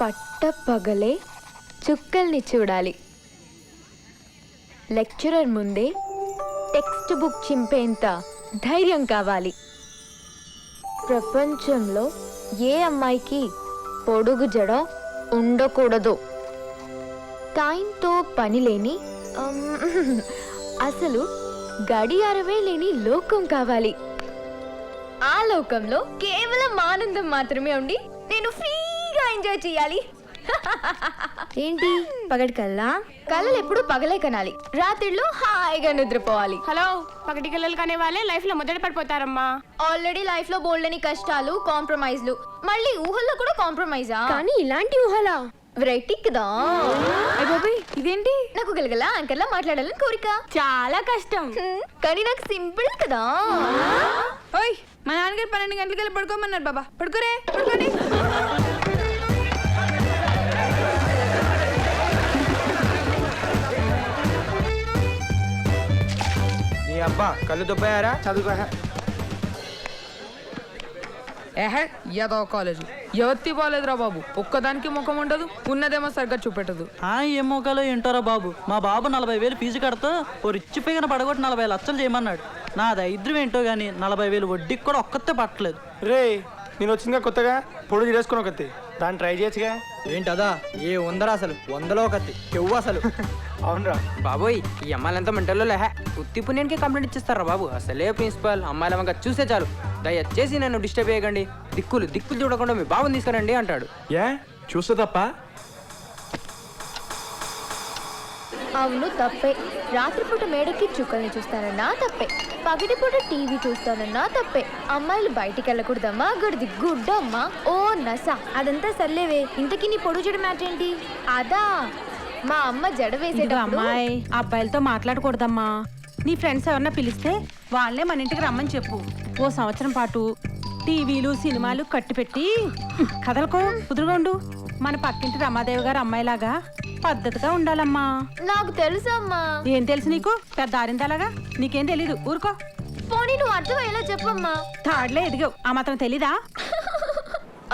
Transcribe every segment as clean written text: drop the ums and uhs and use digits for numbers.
పట్టపగలే చుక్కల్ని చూడాలి. లెక్చరర్ ముందే టెక్స్ట్ బుక్ చింపేంత ధైర్యం కావాలి. ప్రపంచంలో ఏ అమ్మాయికి పొడుగు జడ ఉండకూడదు. టైంతో పని లేని అసలు గడియారమే లేని లోకం కావాలి. ఆ లోకంలో కేవలం ఆనందం మాత్రమే ఉండి నేను ఫ్రీగా ఎంజాయ్ చేయాలి. ఏంటి పగటి కల్లా? కళలు ఎప్పుడు పగలే కనాలి, రాత్రిళ్ళు హాయిగా నిద్రపోవాలి. హలో, పగటి కళలు కనే వాళ్ళే లైఫ్ లో మొదట పడిపోతారమ్మా. ఆల్రెడీ లైఫ్ లో బోల్డని కష్టాలు, కాంప్రమైజ్లు, మళ్ళీ ఊహల్లో కూడా కాంప్రమైజా? కానీ ఇలాంటి ఊహలా? వెరైటీ కదా. బాబాయ్ ఇదేంటి? నాకు గలగల యాంకర్లా మాట్లాడాలని కోరిక. చాలా కష్టం కానీ నాకు సింపుల్ కదా. ఓయ్, మా నాన్నగారు 12 గంటలకి పడుకోమన్నారు. బాబా పడుకోరే, పడుకోండి. నీ అబ్బా కళ్ళు దుబ్బాయారా? చదువుకో. ఏహే ఏదో కాలేజు ఎవత్తి బాలేదురా బాబు. ఒక్కదానికి ముఖం ఉండదు, ఉన్నదేమో సరిగ్గా చూపెట్టదు. ఏం మోకాలో ఏంటోరా బాబు. మా బాబు 40,000 ఫీజు కడతా ఓ రిచ్ పిగన పడగొట్టి 40 లక్షలు చేయమన్నాడు. నా దరిద్రం ఏంటో గానీ 40,000 వడ్డీకి కూడా ఒక్కతే పట్టలేదు. రే, నేను వచ్చిందిగా కొత్తగా పొడుగు చేసుకుని ఒకటి దాన్ని ట్రై చేయొచ్చుగా. ఏంటదా ఏ ఉందరా అసలు? 100లో ఒకటి చెవు అసలు. అవునరా బాబోయ్, ఈ అమ్మాయిలంతా మెంటల్లో లేహే. ఉత్తి పుణ్యానికి కంప్లైంట్ ఇచ్చేస్తారా బాబు? అసలే ప్రిన్సిపల్ అమ్మాయిల వంక చూసే చాలు దయచేసి నన్ను డిస్టర్బ్ చేయకండి, దిక్కులు చూడకుండా మీ బాబుని తీసుకురండి అంటాడు. ఏ చూస్తే తప్ప? అవును తప్పే. రాత్రిపూట మేడకి చుక్కల్ని చూస్తానన్నా తప్పే, పగటిపూట టీవీ చూస్తానన్నా తప్పే. అమ్మాయిలు బయటికి వెళ్ళకూడదమ్మా, గడిది గుడ్డమ్మా. ఓ నసా, అదంతా సర్లేవే. ఇంతకీ నీ పొడుగు జడ మ్యాటర్ ఏంటి? అదా మా అమ్మ జడ వేసేటప్పుడు అమ్మాయి అబ్బాయిలతో మాట్లాడకూడదమ్మా. నీ ఫ్రెండ్స్ ఎవరన్నా పిలిస్తే వాళ్ళే మన ఇంటికి రమ్మని చెప్పు. ఓ సంవత్సరం పాటు టీవీలు సినిమాలు కట్టిపెట్టి కథలకో కుదురుగా ఉండు. మన పక్కింటి రమాదేవి గారు అమ్మాయిలాగా పద్ధతిగా ఉండాలమ్మా. నాకు తెలుసమ్మా. ఏం తెలుసు నీకు? పెద్ద ఆరిందలాగా నీకేం తెలీదు, ఊరుకో. పోనీ నువ్వు అర్థమయ్యేలా చెప్పమ్మా. థర్డ్లే ఎదిగావు, ఆ మాత్రం తెలీదా?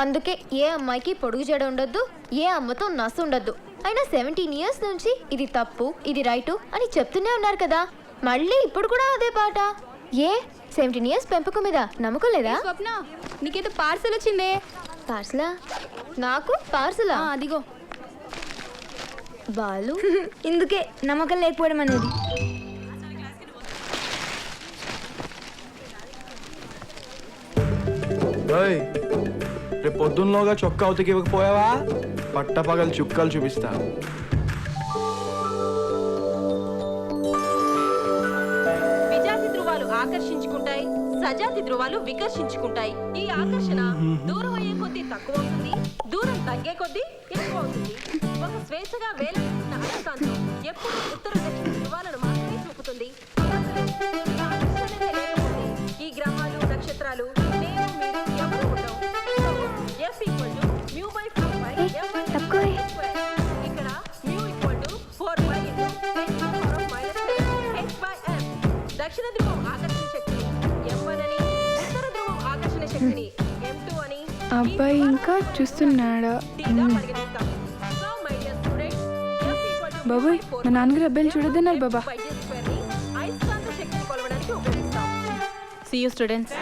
అందుకే ఏ అమ్మాయికి పొడుగు జడ ఉండొద్దు, ఏ అమ్మతో నసు ఉండొద్దు. అయినా 17 years నుంచి ఇది తప్పు, ఇది రైటు అని చెప్తూనే ఉన్నారు కదా. మళ్ళీ ఇప్పుడు కూడా అదే పాట. ఏ 17 years పెంపకం మీద నమ్మకం లేదా? స్వప్న, నీకేదో పార్సల్ వచ్చిందే. పార్సలా? నాకు పార్సలా? అదిగో. బాలు ఇందుకే నమ్మకం లేకపోవడం అనేది. రేపు పొద్దున్నలోగా చొక్కా ఉతికి ఇవ్వకపోయావా పట్టపగలు చుక్కలు చూపిస్తా. విజాతి ధృవాలు ఆకర్షించుకుంటాయి, సజాతి ధృవాలు వికర్షించుకుంటాయి. ఈ ఆకర్షణ దూరం అయ్యే కొద్దీ తక్కువ అవుతుంది, దూరం తగ్గే కొద్దీ ఎక్కువ అవుతుంది. ఒక స్వేచ్ఛగా వేలెత్తుతున్న అయస్కాంతం ఎప్పుడు ఉత్తర దక్షిణ ధృవాలను మాత్రమే చూపుతుంది. ఈ గ్రహాలు నక్షత్రాలు నేను మీరు ఎవరు ఉండవు. F = μ/4π ఇక్కడ μ = 4π × దక్షిణ ధ్రువం ఆకర్షణ శక్తిని M1 అని, ఉత్తర ధ్రువం ఆకర్షణ శక్తిని M2 అని అబ్బాయి ఇంకా చూస్తున్నాడా? బాబాయ్, మా నాన్నగారు అబ్బాయిలు చూడొద్దన్నారు బాబా. అయస్కాంత శక్తిని కొలవడానికి ఉపయోగిస్తాం. See you students.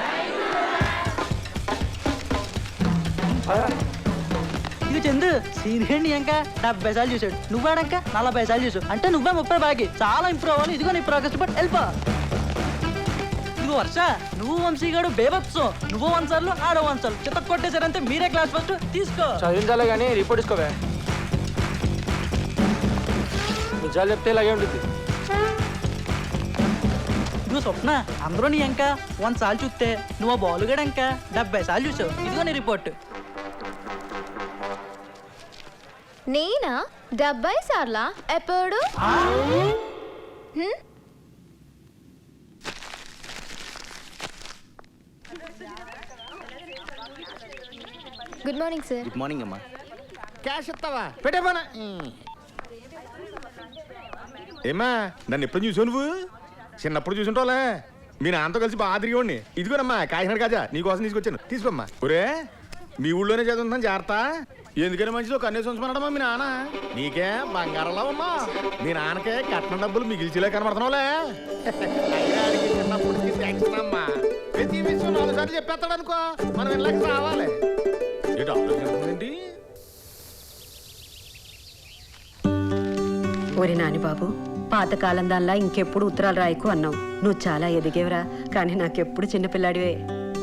ఇది చందు సీనియర్ ఇంకా 70 సార్లు చూసాడు. నువ్వాడక్క 40 సార్లు చూసావు. అంటే నువ్వే 30 బాగి చాలా ఇంప్రూవ్ అవ్వాలి. ఇదిగో నీ ప్రోగ్రెస్ బట్ హెల్ప్. ఇదిగో వర్ష, నువ్వు వంశీగాడు బేబత్సం. నువ్వు 1 సార్లు ఆడో 1 సార్లు చిత్త కొట్టేశారంటే మీరే క్లాస్ ఫస్ట్. తీసుకో. చదివించాలే కానీ రిపోర్ట్ ఇసుకోవే. నిజాలు చెప్తే ఇలాగే ఉంటుంది. ఇదిగో స్వప్న, అందరూ నీ ఇంకా 1 సార్లు చూస్తే నువ్వు ఆ బాలుగాడు ఇంకా 70 సార్లు చూసావు. ఇదిగో నీ రిపోర్ట్. నేనా 70 సార్లా? ఎప్పుడు? Good morning sir. Good morning అమ్మా. క్యాష్ ఇస్తావా? పెట్టేమన్నా ఏమా నన్ను ఎప్పుడు చూసావు నువ్వు? చిన్నప్పుడు చూసుంటావులే. మీ నాన్నతో కలిసి బాగా తిరిగేవాడిని. ఇదిగోనమ్మా కాకినాడ కాజా నీకోసం తీసుకొచ్చాను, తీసుకోమ్మా. ఒరే, మీ ఊళ్ళోనే చదువుతాను జాగ్రత్త. ఎందుకని మంచిది కన్నేసి ఉంచమన్నాడమ్మా మీ నాన్న నీకే బంగారంలా ఉన్నా మీ నాన్నకే కట్నం డబ్బులు మిగిల్చేలే కనబడుతున్నావులే చిన్నప్పటికి టెన్షన్ అమ్మా ప్రతి విషయం 4 సార్లు చెప్పేస్తాడు అనుకో మనం ఇళ్ళకి రావాలి ఏంటి ఆలోచించిందేంటి ఒరి నాని బాబు పాతకాలం దానిలా ఇంకెప్పుడు ఉత్తరాలు రాయకు అన్నావు. నువ్వు చాలా ఎదిగేవరా, కానీ నాకెప్పుడు చిన్నపిల్లాడివే.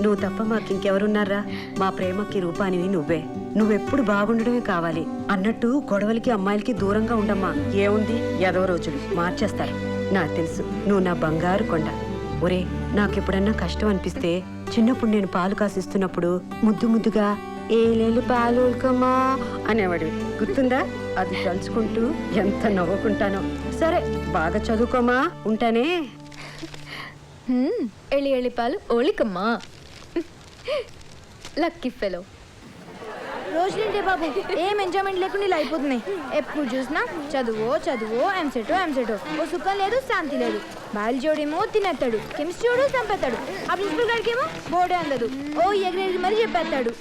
నువ్వు తప్ప మాకింకెవరున్నారా? మా ప్రేమకి రూపానివి నువ్వే. నువ్వెప్పుడు బాగుండడమే కావాలి అన్నట్టు గొడవలకి అమ్మాయిలకి దూరంగా ఉండమ్మా. ఏముంది, ఏదో రోజులు మార్చేస్తారు. నాకు తెలుసు నువ్వు నా బంగారు కొండ. ఒరే, నాకెప్పుడన్నా కష్టం అనిపిస్తే చిన్నప్పుడు నేను పాలు కాసిస్తున్నప్పుడు ముద్దు ముద్దుగా ఏలేలు పాలుకమ్మా అనేవాడివి, గుర్తుందా? అది తలుచుకుంటూ ఎంత నవ్వుకుంటానో. సరే, బాగా చదువుకోమా, ఉంటానే. ఎళ్ళి ఎళ్ళి పాలు ఓలికమ్మా. Lucky fellow. రోజులేంటే బాబు, ఏం ఎంజాయ్మెంట్ లేకుండా ఇలా అయిపోతున్నాయి. ఎప్పుడు చూసినా చదువో ఎంసెటో. ఓ సుఖం లేదు, శాంతి లేదు. బయాలజీడేమో తినేస్తాడు, కెమిస్ట్రీ చంపేస్తాడు, ఆ ప్రిన్సిపల్ గారికేమో బోర్డే అందదు. ఓ ఎగిరెగిరి మరీ చెప్పేస్తాడు.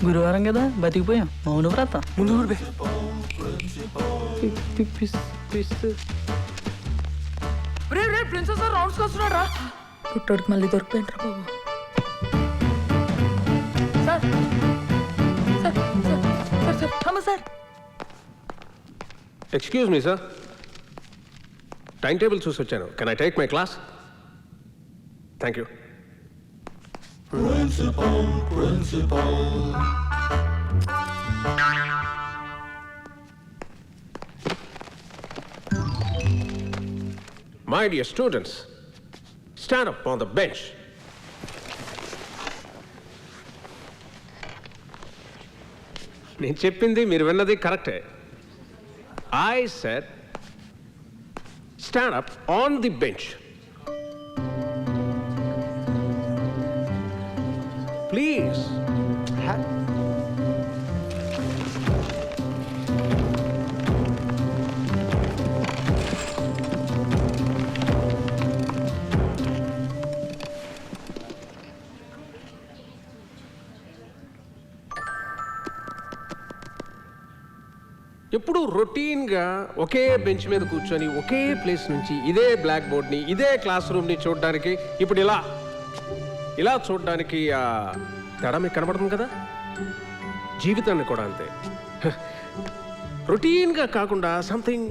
గురువారం కదా బతికిపోయాం. మౌన వ్రతం ముందు ఊరిపే ప్రిన్సెస్ రౌండ్స్ వస్తున్నాడు రా. పుట్టోడికి మళ్ళీ దొరికిపోయింటారా బాబు. Sir. Excuse me sir, time table చూసి వచ్చాను. Can I take my class? Thank you. My dear students, stand up on the bench. నేను చెప్పింది మీరు విన్నది కరెక్టే. I said stand up on the bench. Please. ఎప్పుడు రొటీన్గా ఒకే బెంచ్ మీద కూర్చొని ఒకే ప్లేస్ నుంచి ఇదే బ్లాక్ బోర్డ్ని ఇదే క్లాస్ రూమ్ని చూడడానికి ఇప్పుడు ఇలా చూడడానికి తేడా మీకు కనబడుతుంది కదా. జీవితాన్ని కూడా అంతే. రొటీన్గా కాకుండా సంథింగ్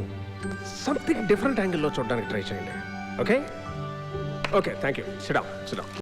డిఫరెంట్ యాంగిల్లో చూడడానికి ట్రై చేయండి. Okay thank you. SIT down.